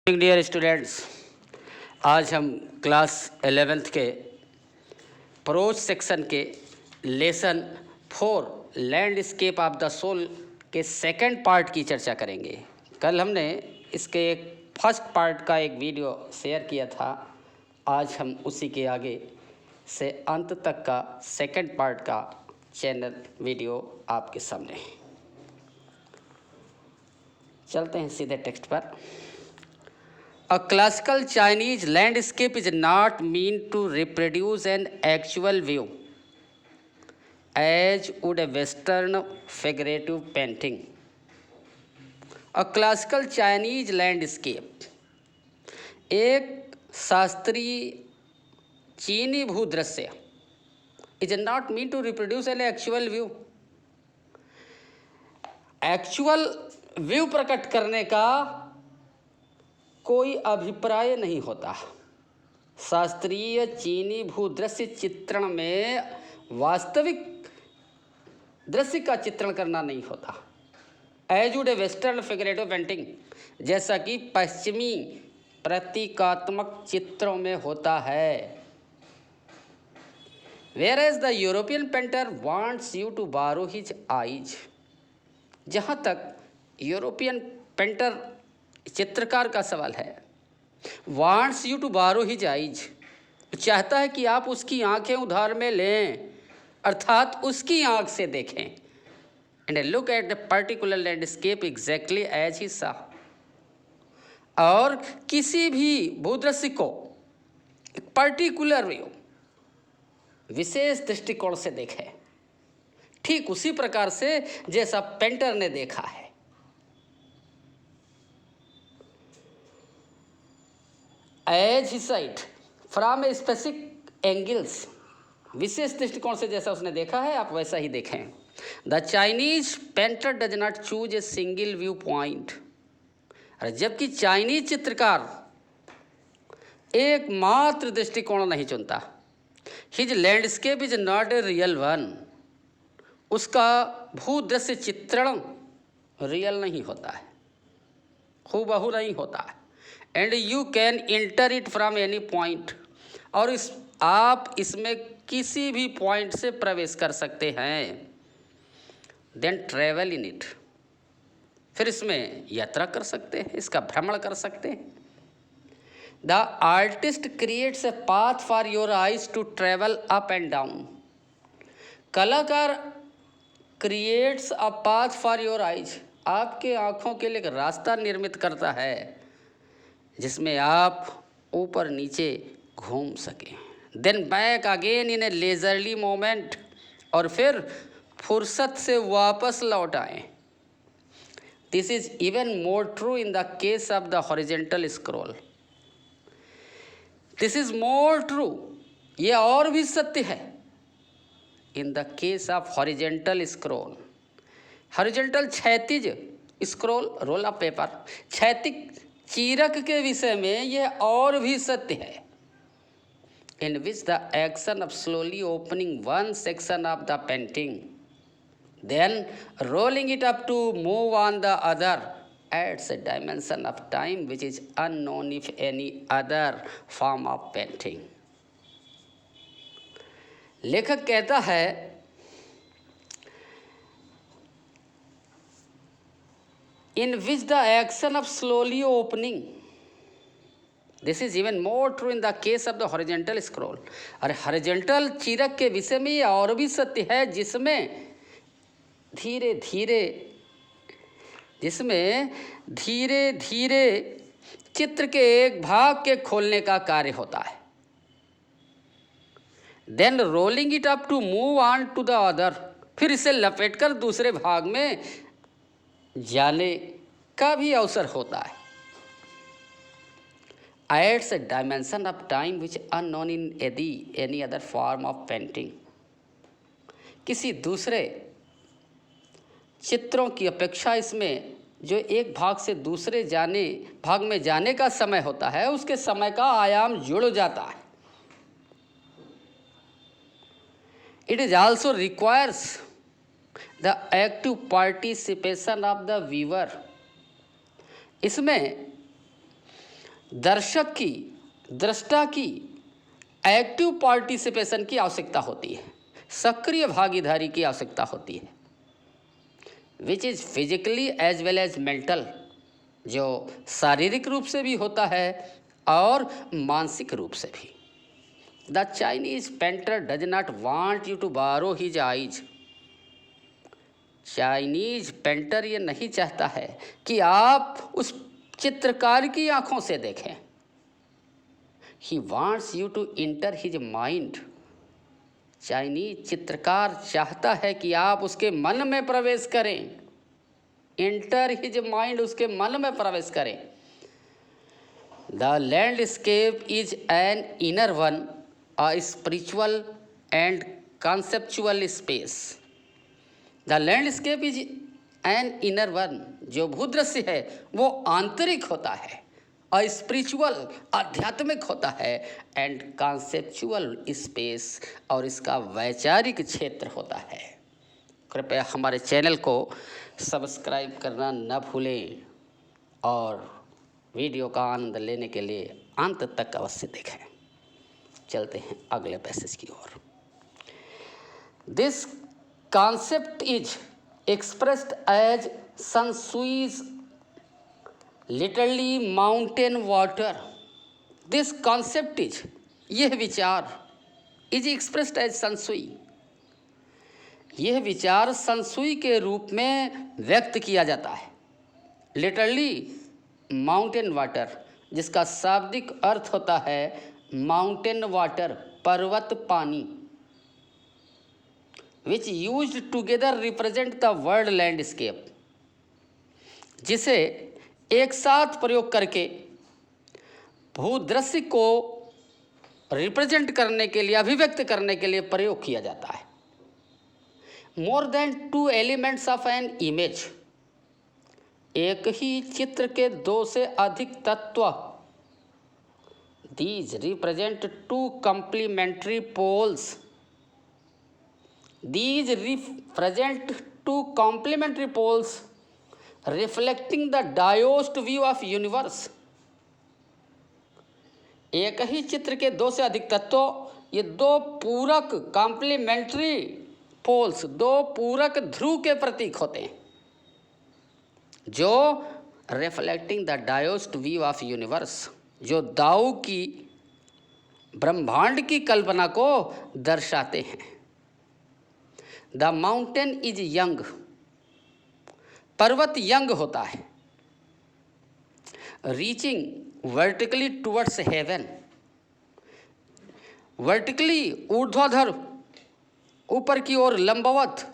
Dear students, आज हम class 11th के प्रोज सेक्शन के lesson 4 landscape of the soul के सेकंड पार्ट की चर्चा करेंगे। कल हमने इसके एक फर्स्ट पार्ट का एक वीडियो शेयर किया था। आज हम उसी के आगे से अंत तक का सेकंड पार्ट का चैनल वीडियो आपके सामने है। चलते हैं सीधे टेक्स्ट पर। A classical Chinese landscape is not meant to reproduce an actual view, as would a Western figurative painting. A classical Chinese landscape एक शास्त्रीय चीनी भूदृश्य is not meant to reproduce an actual view. Actual view प्रकट करने का कोई अभिप्राय नहीं होता। शास्त्रीय चीनी भूदृश्य चित्रण में वास्तविक दृश्य का चित्रण करना नहीं होता। As would a western figurative painting, जैसा कि पश्चिमी प्रतीकात्मक चित्रों में होता है। Whereas the European painter wants you to borrow his eyes, जहाँ तक यूरोपियन पेंटर चित्रकार का सवाल है, wants you to borrow his eyes, चाहता है कि आप उसकी आंखें उधार में लें, अर्थात उसकी आंख से देखें। And look at the particular landscape exactly as he saw, और किसी भी भूदृश्य को एक पर्टिकुलर व्यू, विशेष दृष्टिकोण से देखें, ठीक उसी प्रकार से जैसा पेंटर ने देखा है। As he sight from a specific angles, विशेष दृष्टिकोण से जैसा उसने देखा है आप वैसा ही देखें। The Chinese painter does not choose a single view point, जबकि चाइनीज चित्रकार एकमात्र दृष्टिकोण नहीं चुनता। His landscape is not a real one, उसका भूदृश्य चित्रण रियल नहीं होता है, हूबहू नहीं होता है। And you can inter it from any point, और आप इसमें किसी भी पॉइंट से प्रवेश कर सकते हैं। देन ट्रेवल इन इट, फिर इसमें यात्रा कर सकते हैं, इसका भ्रमण कर सकते हैं। The artist creates a path for your eyes to travel up and down, कलाकार creates a path for your eyes, आपके आँखों के लिए एक रास्ता निर्मित करता है जिसमें आप ऊपर नीचे घूम सकें। Then back again in a leisurely moment, और फिर फुर्सत से वापस लौट आएँ। This is even more true in the case of the horizontal scroll. This is more true, ये और भी सत्य है, in the case of horizontal scroll. Horizontal क्षैतिज स्क्रॉल, रोल ऑफ पेपर, क्षैतिज चीरक के विषय में यह और भी सत्य है। In which the action of slowly opening one section of the painting, then rolling it up to move on the other adds a dimension of time which is unknown if any other form of painting. लेखक कहता है in which the action of slowly opening, this is even more true in the case of the horizontal scroll। और horizontal चीरक के विषय में ये और भी सत्य है, जिसमें धीरे धीरे चित्र के एक भाग के खोलने का कार्य होता है। Then rolling it up to move on to the other, फिर इसे लपेटकर दूसरे भाग में जाने का भी अवसर होता है। Adds a dimension of time which unknown in any other form of painting, किसी दूसरे चित्रों की अपेक्षा इसमें जो एक भाग से दूसरे भाग में जाने का समय होता है, उसके समय का आयाम जुड़ जाता है। It is also requires the active participation of the viewer, इसमें दर्शक की, दृष्टा की एक्टिव पार्टिसिपेशन की आवश्यकता होती है, सक्रिय भागीदारी की आवश्यकता होती है, which is physically as well as mental, जो शारीरिक रूप से भी होता है और मानसिक रूप से भी। The Chinese painter does not want you to borrow his eyes. Chinese painter ये नहीं चाहता है कि आप उस चित्रकार की आंखों से देखें। He wants you to enter his mind. Chinese चित्रकार चाहता है कि आप उसके मन में प्रवेश करें। इंटर हिज माइंड, उसके मन में प्रवेश करें। The landscape is an inner one, a spiritual and conceptual space. The landscape is an inner one. जो भूदृश्य है वो आंतरिक होता है, और स्पिरिचुअल आध्यात्मिक होता है, एंड कॉन्सेप्चुअल स्पेस, और इसका वैचारिक क्षेत्र होता है। कृपया हमारे चैनल को सब्सक्राइब करना न भूलें और वीडियो का आनंद लेने के लिए अंत तक अवश्य देखें। चलते हैं अगले पैसेज की ओर। This concept is expressed as shanshui literally mountain water. This concept is, यह विचार, इज एक्सप्रेस्ड एज सनसुई, यह विचार सनसुई के रूप में व्यक्त किया जाता है। लिटरली माउंटेन वाटर, जिसका शाब्दिक अर्थ होता है माउंटेन वाटर, पर्वत पानी, which used together represent the world landscape, जिसे एक साथ प्रयोग करके भूदृश्य को रिप्रेजेंट करने के लिए, अभिव्यक्त करने के लिए प्रयोग किया जाता है। More than two elements of an image, एक ही चित्र के दो से अधिक तत्व, these represent two complementary poles. These represent two complementary poles reflecting the diosed view of universe. एक ही चित्र के दो से अधिक तत्व, ये दो पूरक कॉम्प्लीमेंट्री पोल्स, दो पूरक ध्रुव के प्रतीक होते हैं, जो reflecting the Daoist view of universe, जो दाऊ की ब्रह्मांड की कल्पना को दर्शाते हैं। द माउंटेन इज यंग, पर्वत यंग होता है, reaching vertically towards heaven, vertically ऊर्ध्वाधर, ऊपर की ओर लंबवत,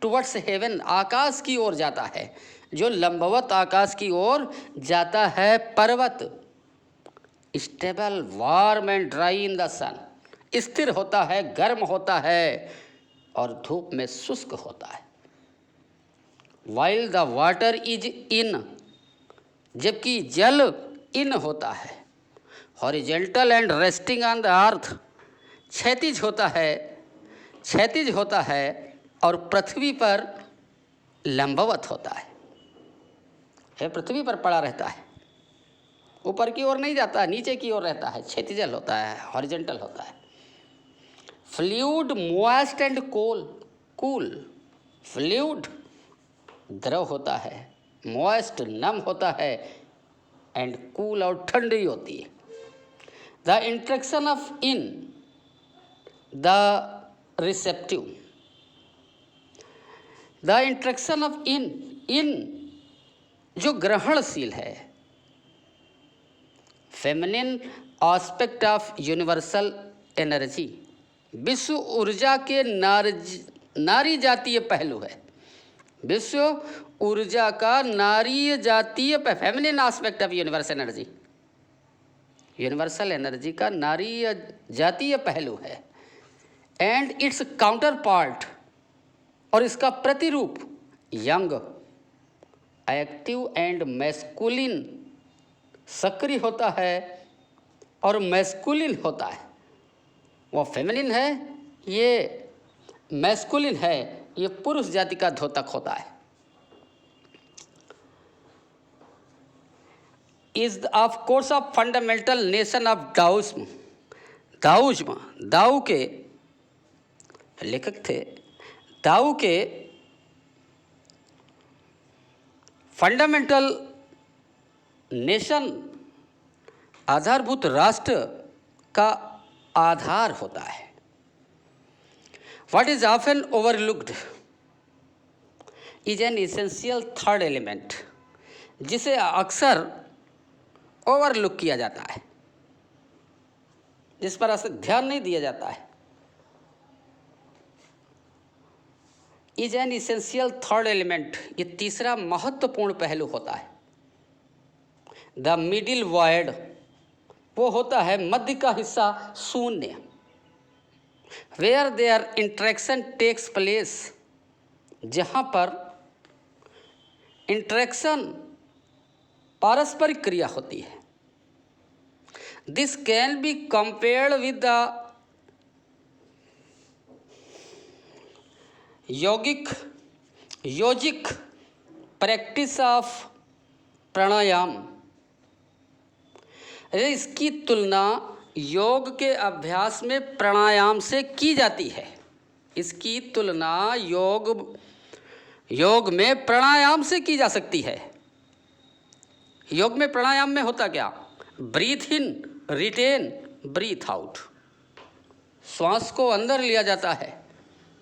टुवर्ड्स हेवन, आकाश की ओर जाता है, जो लंबवत आकाश की ओर जाता है पर्वत। Stable warm and dry in the sun, स्थिर होता है, गर्म होता है और धूप में शुष्क होता है। While the water is in, जबकि जल इन होता है। Horizontal and resting on the earth, क्षैतिज होता है, क्षैतिज होता है और पृथ्वी पर लंबवत होता है, पृथ्वी पर पड़ा रहता है, ऊपर की ओर नहीं जाता, नीचे की ओर रहता है, क्षैतिजल होता है, हॉरिजेंटल होता है। Fluid moist and cool, fluid द्रव होता है, मॉइस्ट नम होता है, एंड कूल और ठंडी होती है। The interaction of yin the receptive, the interaction of yin जो ग्रहणशील है, feminine aspect of universal energy, विश्व ऊर्जा के नारी जातीय पहलू है, विश्व ऊर्जा का नारी जातीय, feminine aspect of universal energy, universal energy का नारी जातीय पहलू है। एंड इट्स काउंटर पार्ट, और इसका प्रतिरूप यंग, एक्टिव एंड मैस्कुलिन, सक्रिय होता है और मैस्कुलिन होता है। वो फेमिनिन है, ये मैस्कुलिन है, ये पुरुष जाति का द्योतक होता है। is of course a fundamental nation of Taoism. दाओज्म, दाऊ के लेखक थे। दाऊ के फंडामेंटल नेशन आधारभूत राष्ट्र का आधार होता है। What is often overlooked is an essential third element, जिसे अक्सर ओवरलुक किया जाता है, जिस पर ऐसे ध्यान नहीं दिया जाता है। Is an essential third element, ये तीसरा महत्वपूर्ण पहलू होता है। द मिडिल वॉइड, वो होता है मध्य का हिस्सा, शून्य। Where their interaction takes place, जहाँ पर इंटरेक्शन पारस्परिक क्रिया होती है। This can be compared with the yogic practice of pranayama. इसकी तुलना योग के अभ्यास में प्राणायाम से की जाती है। इसकी तुलना योग में प्राणायाम से की जा सकती है। योग में प्राणायाम में होता क्या? ब्रीथ इन, रिटेन, ब्रीथ आउट। श्वास को अंदर लिया जाता है,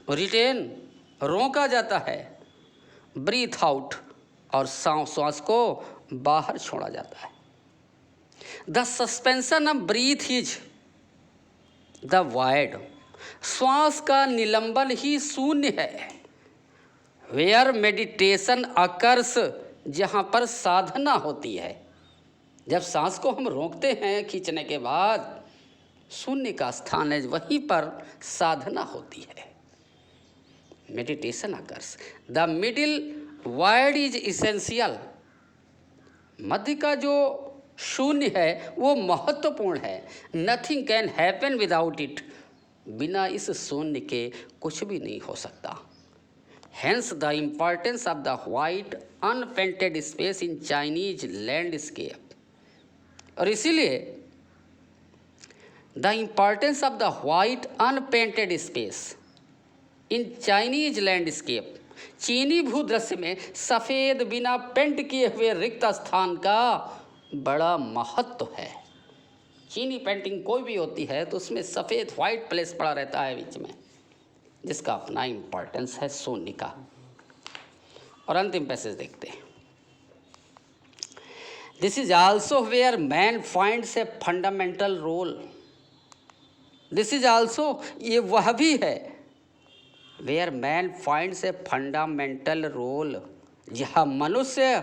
रिटेन रोका जाता है, ब्रीथ आउट, और श्वास को बाहर छोड़ा जाता है। The suspension of breath is the void, श्वास का निलंबन ही शून्य है। वेयर मेडिटेशन अकर्स, जहाँ पर साधना होती है। जब सांस को हम रोकते हैं खींचने के बाद, शून्य का स्थान है, वहीं पर साधना होती है। Meditation occurs. The middle void is essential, मध्य का जो शून्य है वो महत्वपूर्ण है। Nothing can happen without it, बिना इस शून्य के कुछ भी नहीं हो सकता। Hence the importance of the white unpainted space in Chinese landscape. और इसीलिए the importance of the white unpainted space in Chinese landscape, चीनी भूदृश्य में सफ़ेद बिना पेंट किए हुए रिक्त स्थान का बड़ा महत्व है। चीनी पेंटिंग कोई भी होती है तो उसमें सफ़ेद वाइट प्लेस पड़ा रहता है बीच में, जिसका अपना इम्पॉर्टेंस है शून्य का। और अंतिम पैसेज देखते हैं। This is also where man finds a fundamental role. This is also, ये वह भी है, where man finds a fundamental role, जहाँ मनुष्य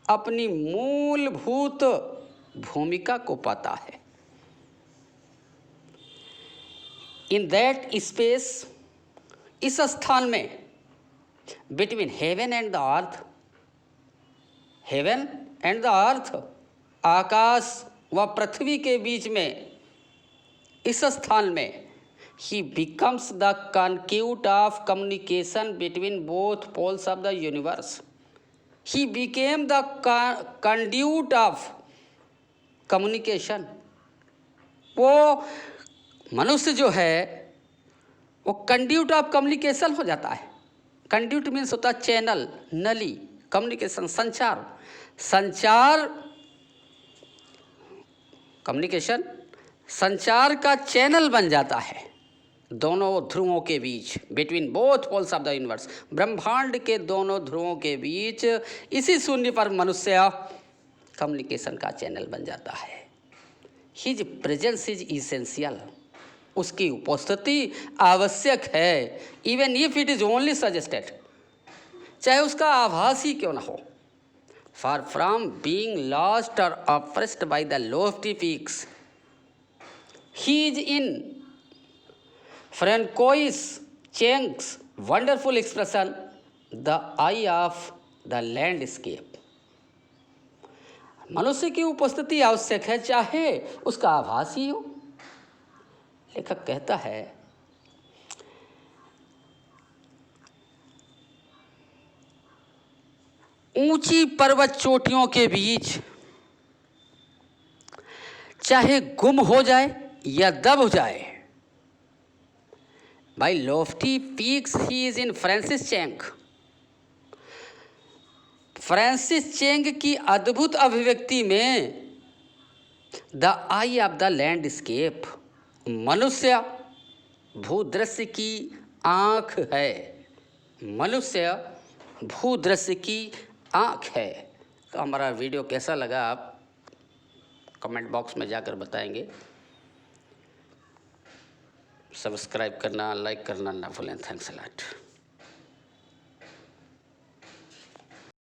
अपनी मूलभूत भूमिका को पाता है। इन दैट स्पेस, इस स्थान में, between heaven and the earth, heaven and the earth, आकाश व पृथ्वी के बीच में, इस स्थान में, he becomes the conduit of communication between both poles of the universe. He became the conduit of communication. वो मनुष्य जो है वो कंड्यूट ऑफ कम्युनिकेशन हो जाता है। कंड्यूट मीन्स होता है चैनल, नली, कम्युनिकेशन संचार, संचार कम्युनिकेशन संचार का चैनल बन जाता है दोनों ध्रुवों के बीच, between both poles of the universe, ब्रह्मांड के दोनों ध्रुवों के बीच। इसी शून्य पर मनुष्य कम्युनिकेशन का चैनल बन जाता है। हिज प्रेजेंस इज इसेंशियल, उसकी उपस्थिति आवश्यक है। Even if it is only suggested, चाहे उसका आभास ही क्यों ना हो। फॉर फ्रॉम बीइंग लॉस्ट और apprised by the Loftie peaks, he is in Francois Cheng's wonderful expression, the eye of the landscape. मनुष्य की उपस्थिति आवश्यक है, चाहे उसका आभास ही हो। लेखक कहता है, ऊंची पर्वत चोटियों के बीच चाहे गुम हो जाए या दब जाए। By lofty peaks he is in Francis Cheng. Francis Cheng की अद्भुत अभिव्यक्ति में the eye of the landscape, मनुष्य भूदृश्य की आँख है। मनुष्य भूदृश्य की आँख है। तो हमारा वीडियो कैसा लगा आप कमेंट बॉक्स में जाकर बताएंगे। सब्सक्राइब करना, लाइक करना ना भूलें। Thanks a lot.